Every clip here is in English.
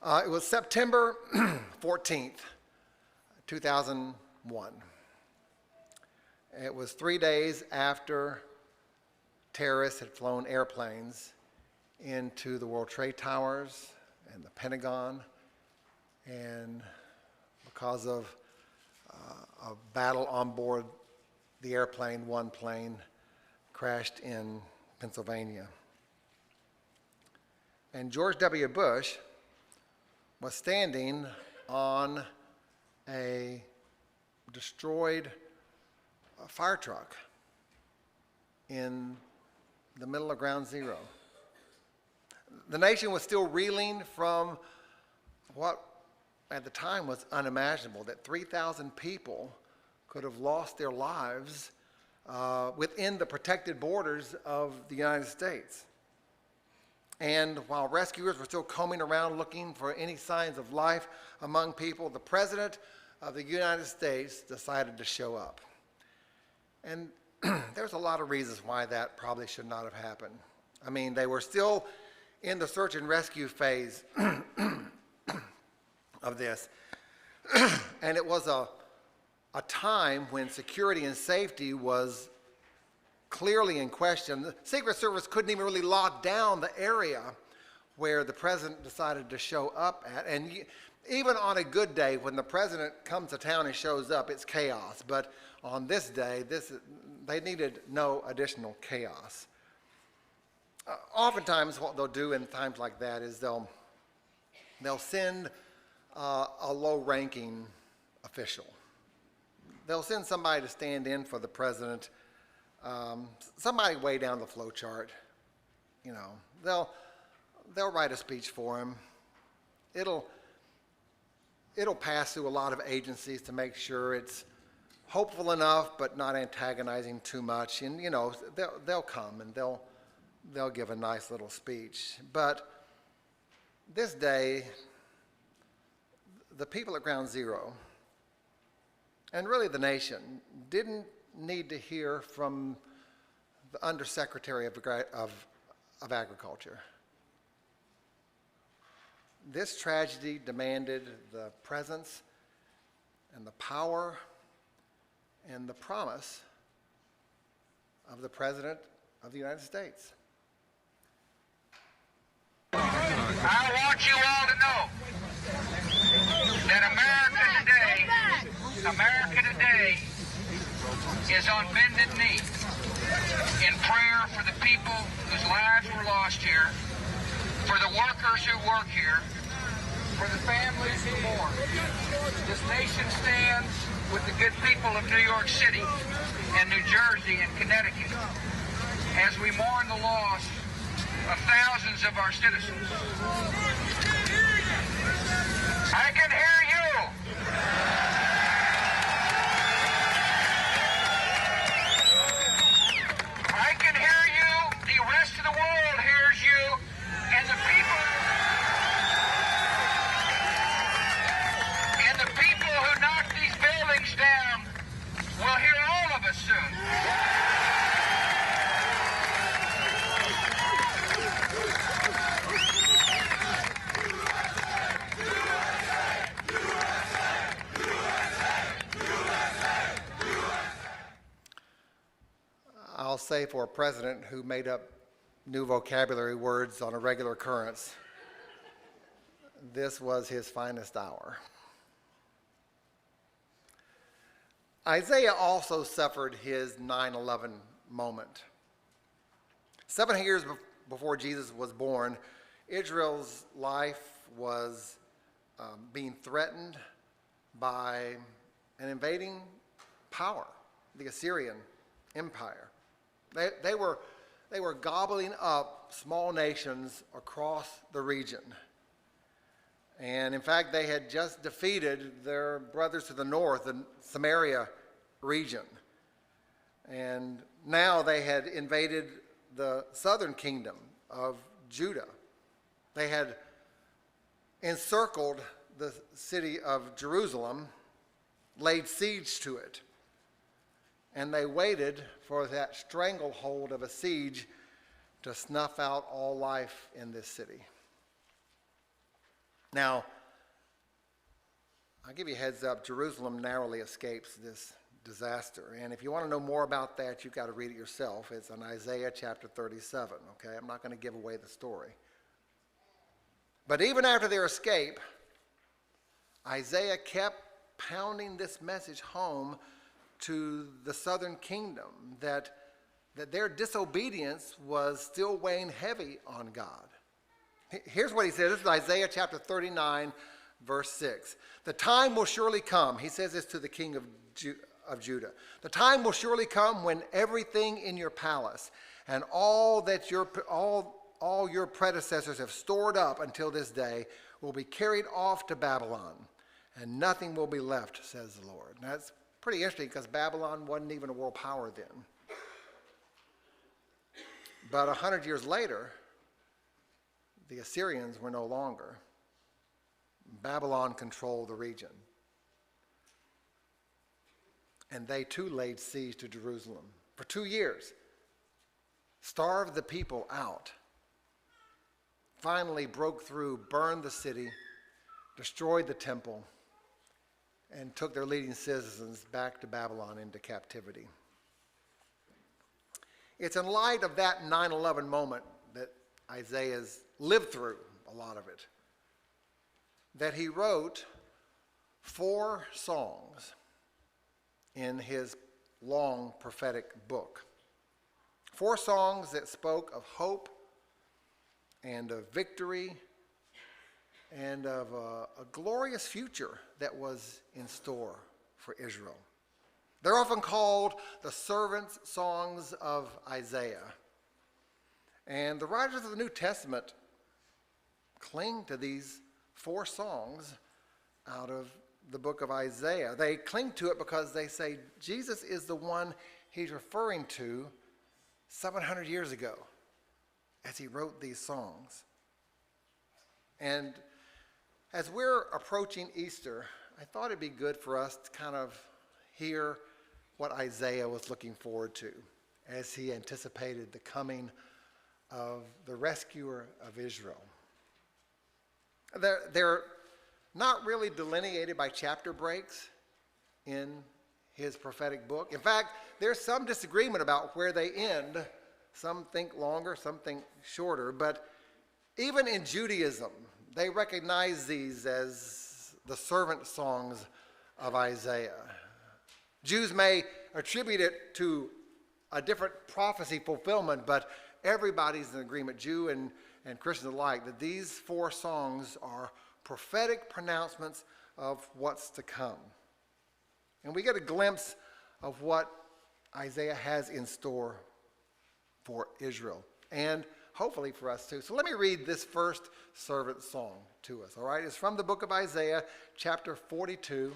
It was September 14th, 2001. It was 3 days after terrorists had flown airplanes into the World Trade Towers and the Pentagon, and because of a battle on board the airplane, one plane crashed in Pennsylvania. And George W. Bush was standing on a destroyed fire truck in the middle of Ground Zero. The nation was still reeling from what at the time was unimaginable, that 3,000 people could have lost their lives within the protected borders of the United States. And while rescuers were still combing around looking for any signs of life among people, the President of the United States decided to show up. And there's a lot of reasons why that probably should not have happened. I mean, they were still in the search and rescue phase of this. And it was a time when security and safety was clearly in question. The Secret Service couldn't even really lock down the area where the president decided to show up at. And even on a good day, when the president comes to town and shows up, it's chaos. But on this day, they needed no additional chaos. Oftentimes, what they'll do in times like that is they'll send a low-ranking official. They'll send somebody to stand in for the president. Somebody way down the flow chart, you know, they'll write a speech for him. It'll pass through a lot of agencies to make sure it's hopeful enough, but not antagonizing too much. And you know, they'll come and they'll give a nice little speech. But this day, the people at Ground Zero, and really the nation, didn't need to hear from the Undersecretary of Agriculture. This tragedy demanded the presence and the power and the promise of the President of the United States. I want you all to know that America today is on bended knee in prayer for the people whose lives were lost here, for the workers who work here, for the families who mourn. This nation stands with the good people of New York City and New Jersey and Connecticut as we mourn the loss of thousands of our citizens. I can hear you. I can hear you. The rest of the world hears you. And the people who knock these buildings down will hear all of us soon. I'll say for a president who made up new vocabulary words on a regular occurrence, this was his finest hour. Isaiah also suffered his 9/11 moment. 7 years before Jesus was born, Israel's life was being threatened by an invading power, the Assyrian Empire. They were gobbling up small nations across the region. And in fact, they had just defeated their brothers to the north, the Samaria region. And now they had invaded the southern kingdom of Judah. They had encircled the city of Jerusalem, laid siege to it. And they waited for that stranglehold of a siege to snuff out all life in this city. Now, I'll give you a heads up, Jerusalem narrowly escapes this disaster. And if you want to know more about that, you've got to read it yourself. It's in Isaiah chapter 37, okay? I'm not going to give away the story. But even after their escape, Isaiah kept pounding this message home to the southern kingdom that their disobedience was still weighing heavy on God. Here's what he says. This is Isaiah chapter 39, verse 6. The time will surely come. He says this to the king of Judah. The time will surely come when everything in your palace and all your predecessors have stored up until this day will be carried off to Babylon, and nothing will be left, says the Lord. Now, that's pretty interesting because Babylon wasn't even a world power then. But 100 years later, the Assyrians were no longer. Babylon controlled the region. And they too laid siege to Jerusalem for 2 years, starved the people out, finally broke through, burned the city, destroyed the temple, and took their leading citizens back to Babylon into captivity. It's in light of that 9/11 moment that Isaiah's lived through, a lot of it, that he wrote 4 songs in his long prophetic book. 4 songs that spoke of hope and of victory and of a glorious future that was in store for Israel. They're often called the servants' songs of Isaiah. And the writers of the New Testament cling to these 4 songs out of the book of Isaiah. They cling to it because they say Jesus is the one he's referring to 700 years ago as he wrote these songs. And as we're approaching Easter, I thought it'd be good for us to kind of hear what Isaiah was looking forward to as he anticipated the coming of the rescuer of Israel. They're not really delineated by chapter breaks in his prophetic book. In fact, there's some disagreement about where they end. Some think longer, some think shorter. But even in Judaism, they recognize these as the servant songs of Isaiah. Jews may attribute it to a different prophecy fulfillment, but everybody's in agreement, Jew and Christians alike, that these 4 songs are prophetic pronouncements of what's to come. And we get a glimpse of what Isaiah has in store for Israel, and hopefully for us too. So let me read this first servant song to us, all right? It's from the book of Isaiah, chapter 42.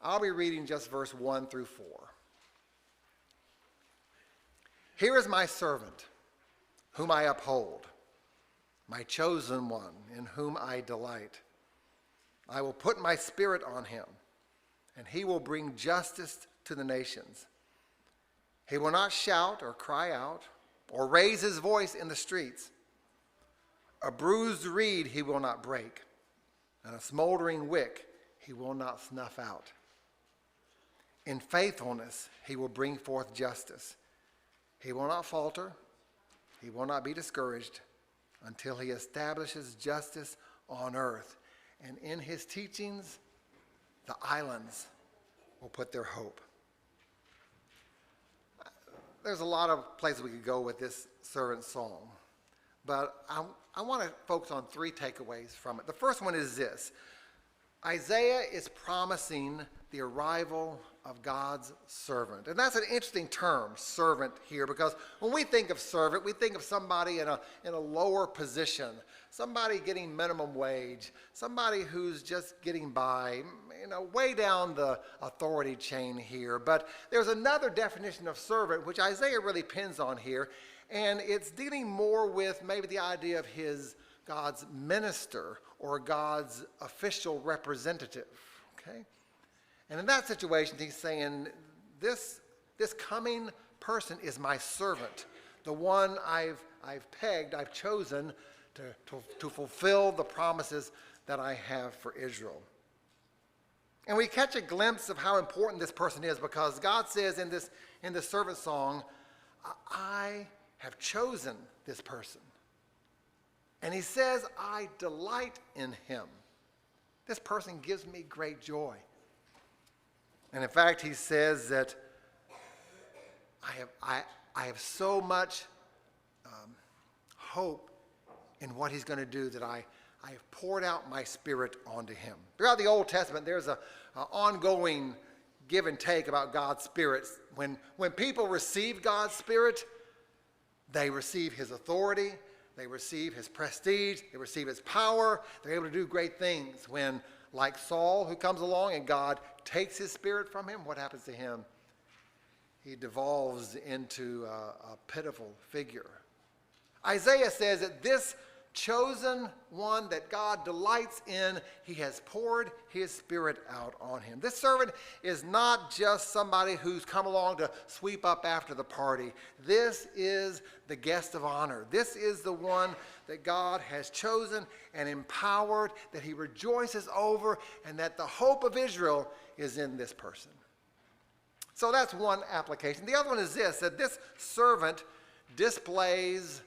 I'll be reading just verse 1 through 4. Here is my servant, whom I uphold, my chosen one, in whom I delight. I will put my spirit on him, and he will bring justice to the nations. He will not shout or cry out or raise his voice in the streets. A bruised reed he will not break, and a smoldering wick he will not snuff out. In faithfulness he will bring forth justice. He will not falter, he will not be discouraged until he establishes justice on earth. And in his teachings, the islands will put their hope. There's a lot of places we could go with this servant song, but I want to focus on 3 takeaways from it. The first one is this. Isaiah is promising the arrival of God's servant. And that's an interesting term, servant, here, because when we think of servant, we think of somebody in a lower position, somebody getting minimum wage, somebody who's just getting by, way down the authority chain here. But there's another definition of servant, which Isaiah really pins on here, and it's dealing more with maybe the idea of God's minister or God's official representative, okay? And in that situation, he's saying, this coming person is my servant, the one I've pegged, I've chosen to fulfill the promises that I have for Israel. And we catch a glimpse of how important this person is, because God says in this servant song, I have chosen this person. And he says, I delight in him. This person gives me great joy. And in fact, he says that I have so much hope in what he's going to do that I have poured out my spirit onto him. Throughout the Old Testament, there's an ongoing give and take about God's Spirit. When people receive God's Spirit, they receive his authority, they receive his prestige, they receive his power, they're able to do great things. When, like Saul, who comes along and God takes his spirit from him, what happens to him? He devolves into a pitiful figure. Isaiah says that this chosen one that God delights in, he has poured his spirit out on him. This servant is not just somebody who's come along to sweep up after the party. This is the guest of honor. This is the one that God has chosen and empowered, that he rejoices over, and that the hope of Israel is in this person. So that's one application. The other one is this, that this servant displays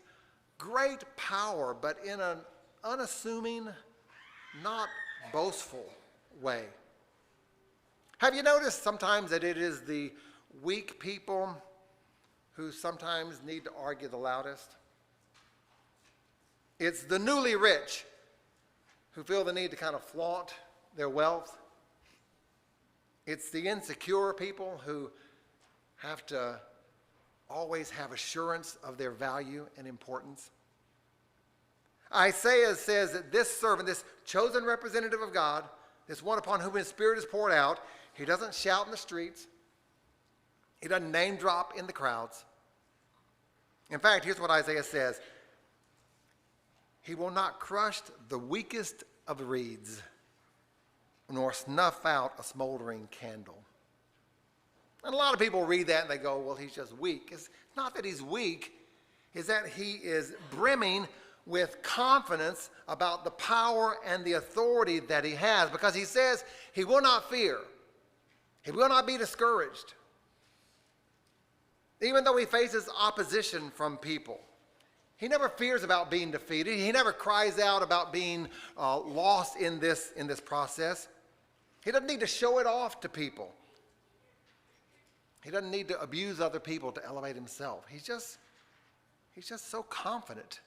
great power, but in an unassuming, not boastful way. Have you noticed sometimes that it is the weak people who sometimes need to argue the loudest? It's the newly rich who feel the need to kind of flaunt their wealth. It's the insecure people who have to always have assurance of their value and importance. Isaiah says that this servant, this chosen representative of God, this one upon whom his spirit is poured out, he doesn't shout in the streets. He doesn't name drop in the crowds. In fact, here's what Isaiah says. He will not crush the weakest of the reeds, nor snuff out a smoldering candle. And a lot of people read that and they go, well, he's just weak. It's not that he's weak, it's that he is brimming with confidence about the power and the authority that he has, because he says he will not fear. He will not be discouraged. Even though he faces opposition from people, he never fears about being defeated. He never cries out about being lost in this process. He doesn't need to show it off to people. He doesn't need to abuse other people to elevate himself. He's just so confident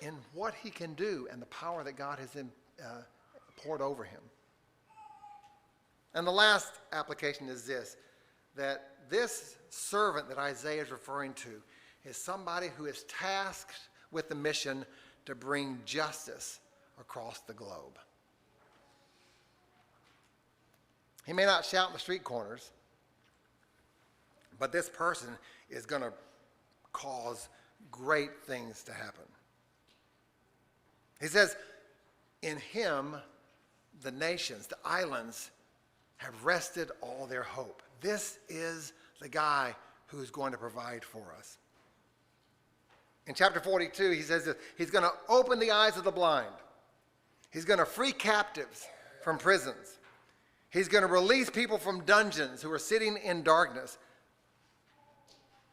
in what he can do and the power that God has poured over him. And the last application is this, that this servant that Isaiah is referring to is somebody who is tasked with the mission to bring justice across the globe. He may not shout in the street corners, but this person is going to cause great things to happen. He says, in him, the nations, the islands, have rested all their hope. This is the guy who's going to provide for us. In chapter 42, he says that he's going to open the eyes of the blind. He's going to free captives from prisons. He's going to release people from dungeons who are sitting in darkness.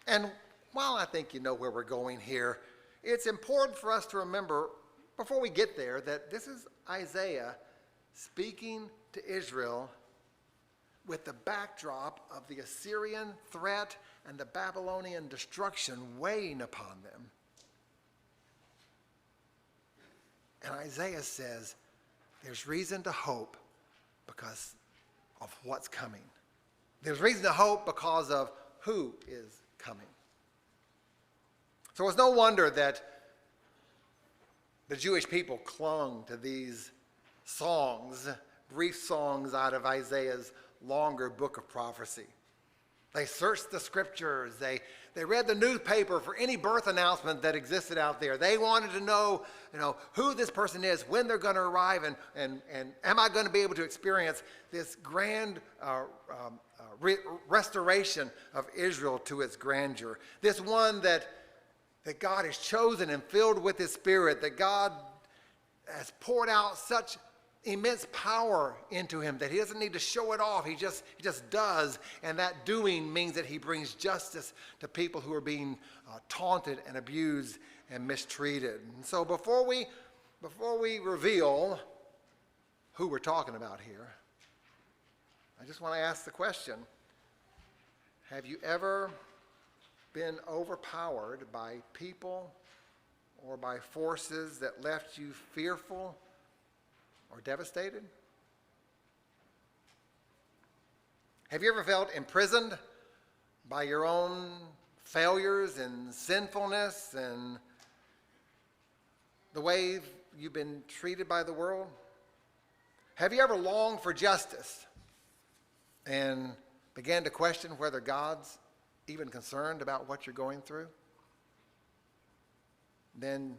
And while I think you know where we're going here, it's important for us to remember, before we get there, that this is Isaiah speaking to Israel with the backdrop of the Assyrian threat and the Babylonian destruction weighing upon them. And Isaiah says there's reason to hope because of what's coming. There's reason to hope because of who is coming. So it's no wonder that the Jewish people clung to these songs, brief songs out of Isaiah's longer book of prophecy. They searched the scriptures. They read the newspaper for any birth announcement that existed out there. They wanted to know, who this person is, when they're going to arrive, and am I going to be able to experience this grand restoration of Israel to its grandeur. This one that that God is chosen and filled with his Spirit, that God has poured out such immense power into him that he doesn't need to show it off. He just does. And that doing means that he brings justice to people who are being taunted and abused and mistreated. And so before we reveal who we're talking about here, I just want to ask the question, have you ever been overpowered by people or by forces that left you fearful or devastated? Have you ever felt imprisoned by your own failures and sinfulness and the way you've been treated by the world? Have you ever longed for justice and began to question whether God's even concerned about what you're going through? Then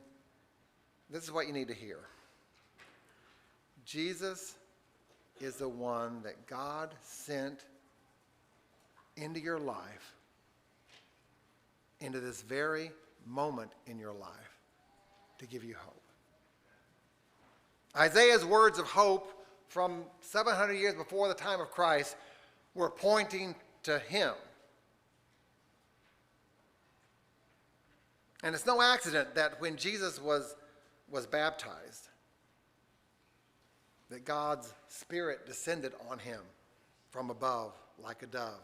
this is what you need to hear. Jesus is the one that God sent into your life, into this very moment in your life, to give you hope. Isaiah's words of hope from 700 years before the time of Christ were pointing to him. And it's no accident that when Jesus was baptized, that God's Spirit descended on him from above like a dove.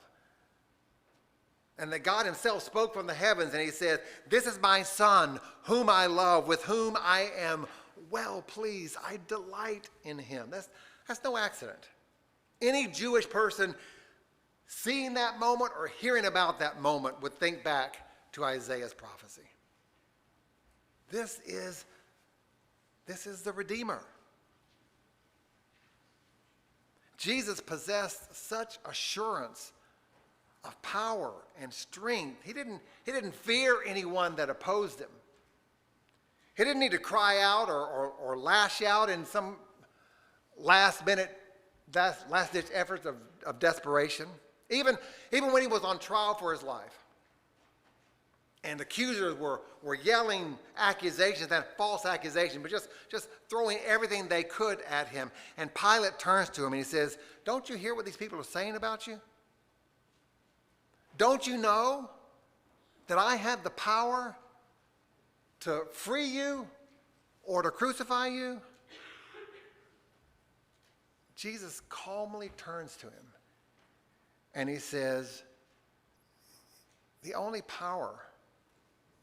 And that God himself spoke from the heavens and he said, "This is my Son, whom I love, with whom I am well pleased. I delight in him." That's no accident. Any Jewish person seeing that moment or hearing about that moment would think back to Isaiah's prophecy. This is the Redeemer. Jesus possessed such assurance of power and strength. He didn't fear anyone that opposed him. He didn't need to cry out or lash out in some last-ditch efforts of desperation. Even when he was on trial for his life. And accusers were yelling accusations and false accusations, but just throwing everything they could at him. And Pilate turns to him and he says, "Don't you hear what these people are saying about you? Don't you know that I have the power to free you or to crucify you?" Jesus calmly turns to him and he says, "The only power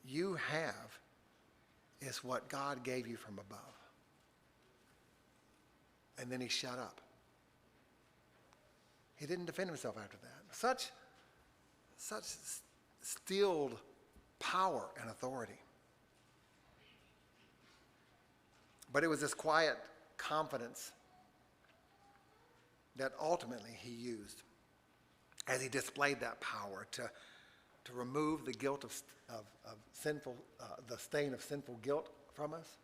you have is what God gave you from above." And then he shut up. He didn't defend himself after that. Such stilled power and authority. But it was this quiet confidence that ultimately he used as he displayed that power to remove the guilt of sinful, the stain of sinful guilt from us,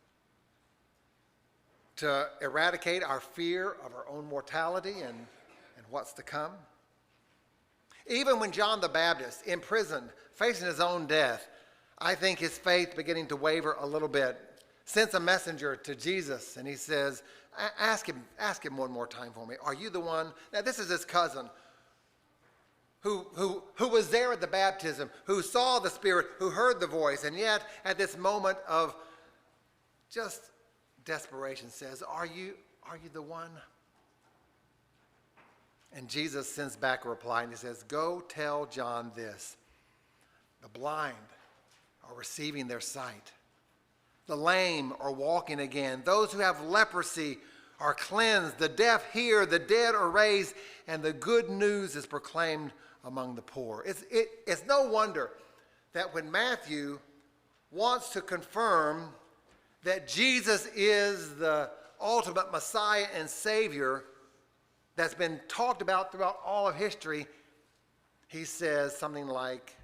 to eradicate our fear of our own mortality and what's to come. Even when John the Baptist, imprisoned, facing his own death, I think his faith beginning to waver a little bit, sends a messenger to Jesus and he says, ask him one more time for me. Are you the one? Now this is his cousin who was there at the baptism, who saw the Spirit, who heard the voice, and yet at this moment of just desperation says, Are you the one? And Jesus sends back a reply and he says, "Go tell John this. The blind are receiving their sight. The lame are walking again. Those who have leprosy are cleansed. The deaf hear, the dead are raised, and the good news is proclaimed among the poor." It's no wonder that when Matthew wants to confirm that Jesus is the ultimate Messiah and Savior that's been talked about throughout all of history, he says something like,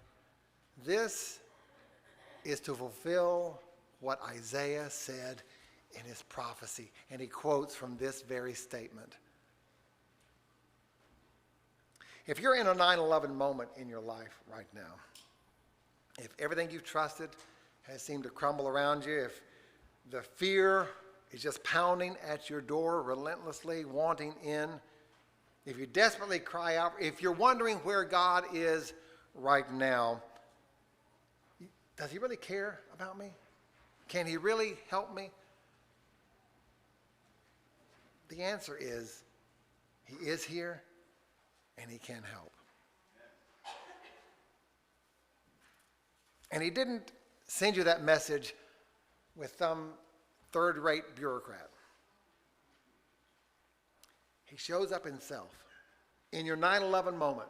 "This is to fulfill what Isaiah said in his prophecy." And he quotes from this very statement. If you're in a 9/11 moment in your life right now, if everything you've trusted has seemed to crumble around you, if the fear is just pounding at your door relentlessly, wanting in, if you desperately cry out, if you're wondering where God is right now, does he really care about me? Can he really help me? The answer is, he is here and he can help. And he didn't send you that message with some third-rate bureaucrat. He shows up himself in your 9/11 moment.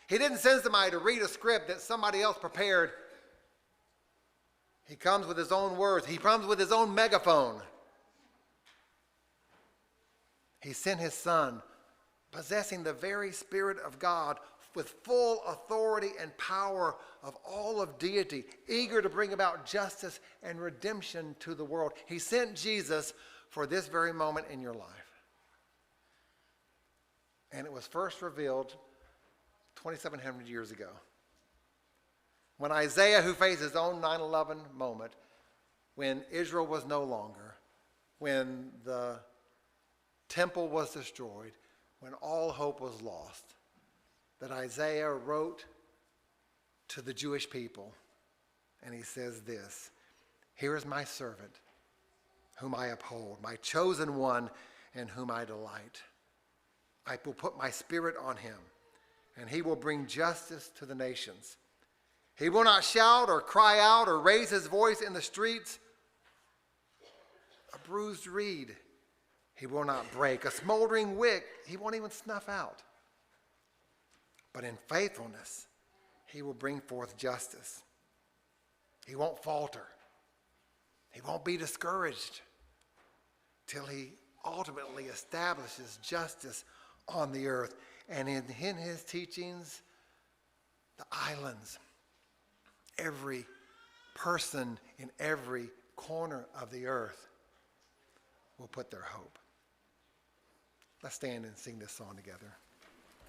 He didn't send somebody to read a script that somebody else prepared. He comes with his own words. He comes with his own megaphone. He sent his son, possessing the very Spirit of God, with full authority and power of all of deity, eager to bring about justice and redemption to the world. He sent Jesus for this very moment in your life. And it was first revealed 2,700 years ago, when Isaiah, who faced his own 9/11 moment, when Israel was no longer, when the temple was destroyed, when all hope was lost, that Isaiah wrote to the Jewish people, and he says this: "Here is my servant, whom I uphold, my chosen one, in whom I delight. I will put my spirit on him, and he will bring justice to the nations. He will not shout or cry out or raise his voice in the streets. A bruised reed he will not break, a smoldering wick he won't even snuff out. But in faithfulness he will bring forth justice. He won't falter. He won't be discouraged till he ultimately establishes justice on the earth." And in his teachings, the islands, every person in every corner of the earth will put their hope. Let's stand and sing this song together.